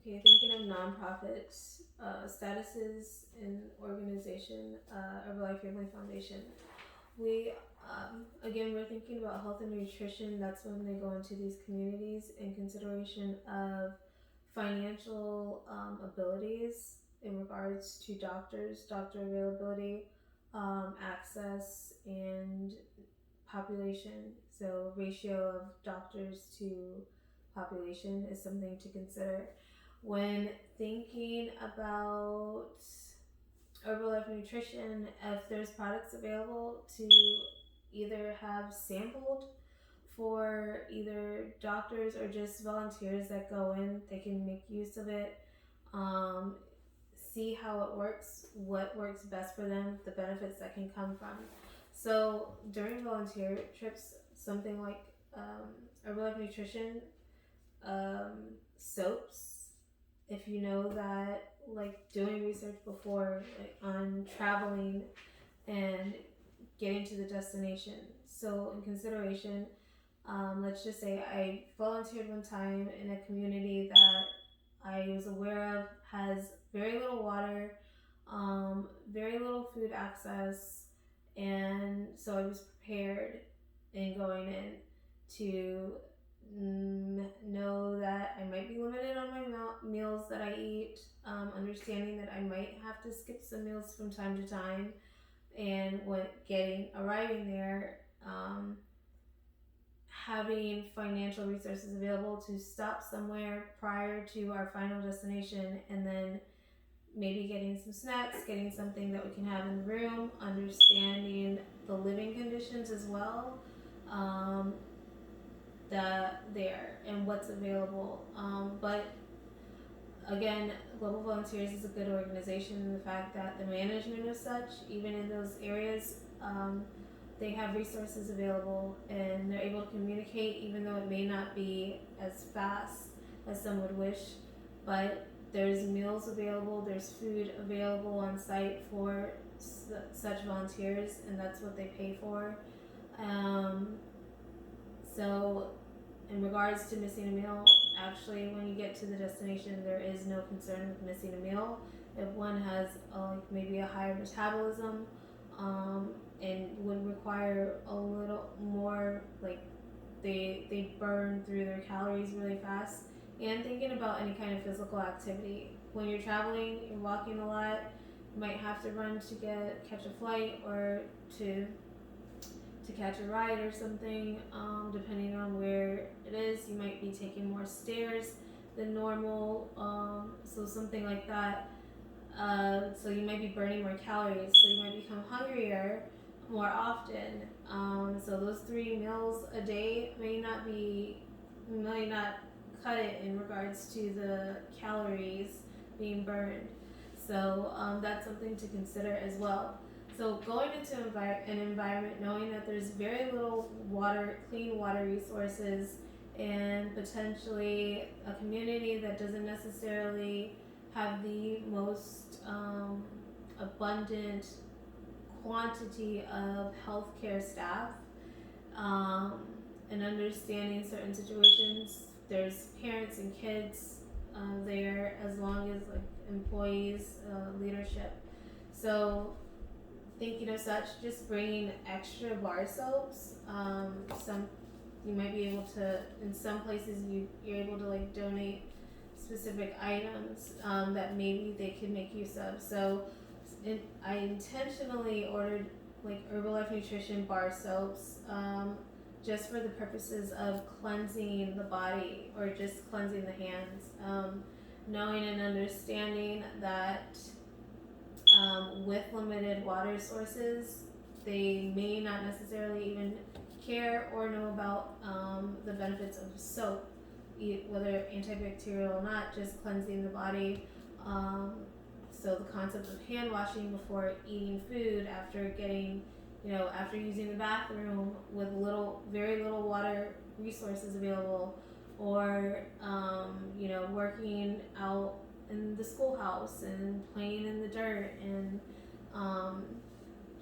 Okay, thinking of nonprofits, statuses in organization, Herbalife Family Foundation. We, again, we're thinking about health and nutrition. That's when they go into these communities in consideration of financial abilities in regards to doctors, doctor availability, access, and population. So, ratio of doctors to population is something to consider when thinking about Herbalife Nutrition. If there's products available to either have sampled for either doctors or just volunteers that go in, they can make use of it. Um, See how it works, what works best for them, the benefits that can come from. So during volunteer trips, something like Herbalife Nutrition, soaps, if you know that, like doing research before, like on traveling and getting to the destination. So in consideration, let's just say I volunteered one time in a community that I was aware of has very little water, very little food access, and so I was prepared in going in to know that I might be limited on my meals that I eat, understanding that I might have to skip some meals from time to time, and when arriving there, having financial resources available to stop somewhere prior to our final destination, and then maybe getting some snacks, getting something that we can have in the room, understanding the living conditions as well, um, that there and what's available. But again, Global Volunteers is a good organization in the fact that the management of such, even in those areas, they have resources available and they're able to communicate, even though it may not be as fast as some would wish. But there's meals available, there's food available on site for such volunteers, and that's what they pay for. Um, so in regards to missing a meal, actually, when you get to the destination, there is no concern with missing a meal. If one has like maybe a higher metabolism, and would require a little more, like they burn through their calories really fast. And thinking about any kind of physical activity. When you're traveling, you're walking a lot. You might have to run to catch a flight or to catch a ride or something, depending on where it is. You might be taking more stairs than normal, so something like that. So you might be burning more calories, so you might become hungrier more often. So those 3 meals a day may not cut it in regards to the calories being burned. So that's something to consider as well. So going into an environment knowing that there's very little clean water resources, and potentially a community that doesn't necessarily have the most abundant quantity of healthcare staff, um, and understanding certain situations. There's parents and kids there, as long as like employees, leadership. So thinking of such, just bringing extra bar soaps. Some you might be able to, in some places you're able to like donate specific items that maybe they could make use of. So I intentionally ordered like Herbalife Nutrition bar soaps, just for the purposes of cleansing the body or just cleansing the hands, knowing and understanding that with limited water sources, they may not necessarily even care or know about the benefits of soap, whether antibacterial or not, just cleansing the body. So the concept of hand washing before eating food, after using the bathroom with very little water resources available, or working out in the schoolhouse and playing in the dirt, and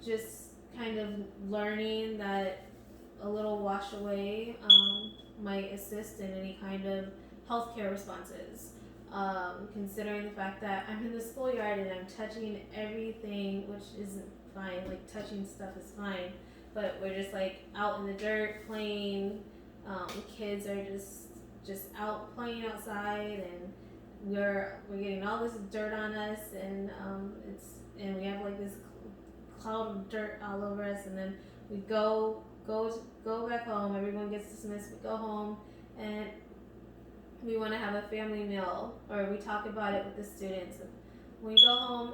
just kind of learning that a little wash away might assist in any kind of healthcare responses. considering the fact that I'm in the schoolyard and I'm touching everything, which isn't fine. Like touching stuff is fine, but we're just like out in the dirt playing. Kids are just out playing outside, and we're getting all this dirt on us, and we have like this cloud of dirt all over us, and then we go back home. Everyone gets dismissed. We go home, and we want to have a family meal, or we talk about it with the students. When you go home,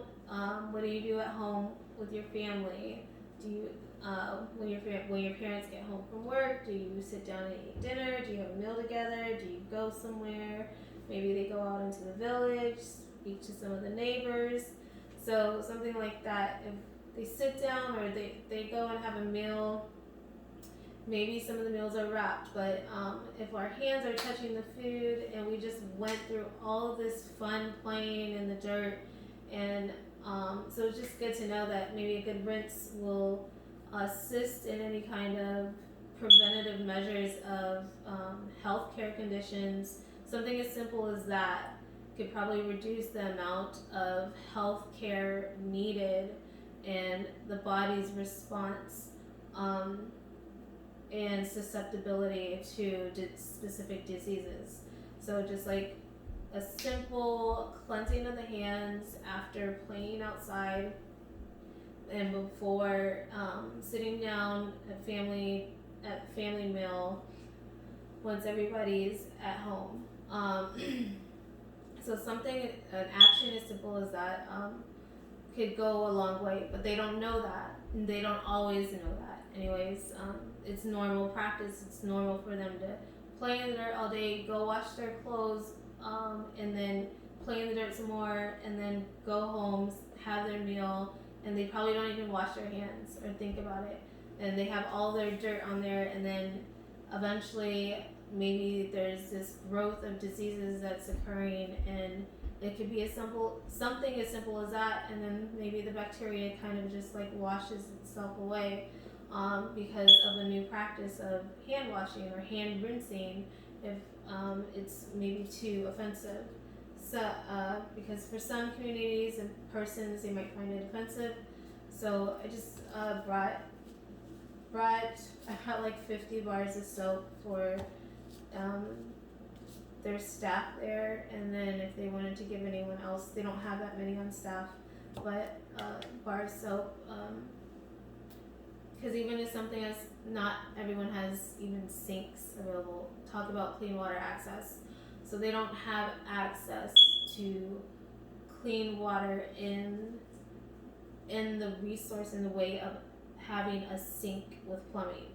what do you do at home with your family? Do you when your parents get home from work, do you sit down and eat dinner? Do you have a meal together? Do you go somewhere? Maybe they go out into the village, speak to some of the neighbors. So something like that. If they sit down or they go and have a meal, maybe some of the meals are wrapped, but if our hands are touching the food and we just went through all of this fun playing in the dirt, and so it's just good to know that maybe a good rinse will assist in any kind of preventative measures of healthcare conditions. Something as simple as that could probably reduce the amount of health care needed and the body's response and susceptibility to specific diseases. So just like a simple cleansing of the hands after playing outside and before sitting down at family meal once everybody's at home. So an action as simple as that could go a long way, but they don't know that. They don't always know that. Anyways, it's normal practice. It's normal for them to play in the dirt all day, go wash their clothes, and then play in the dirt some more, and then go home, have their meal, and they probably don't even wash their hands or think about it. And they have all their dirt on there, and then eventually maybe there's this growth of diseases that's occurring, and it could be something as simple as that, and then maybe the bacteria kind of just like washes itself away because of a new practice of hand washing or hand rinsing if it's maybe too offensive. So because for some communities and persons they might find it offensive. So I just brought like 50 bars of soap for their staff there, and then if they wanted to give anyone else, they don't have that many on staff, but bar soap, because even if something as not everyone has even sinks available. Talk about clean water access, so they don't have access to clean water in the resource in the way of having a sink with plumbing.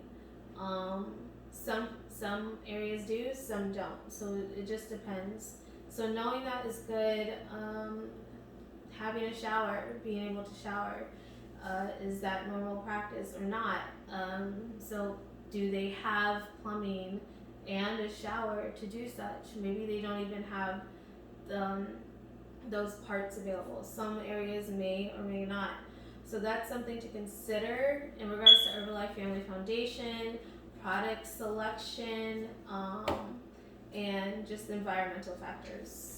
Some areas do, some don't. So it just depends. So knowing that is good. Having a shower, being able to shower, is that normal practice or not? So do they have plumbing and a shower to do such? Maybe they don't even have those parts available. Some areas may or may not. So that's something to consider in regards to Herbalife Family Foundation, product selection, and just environmental factors.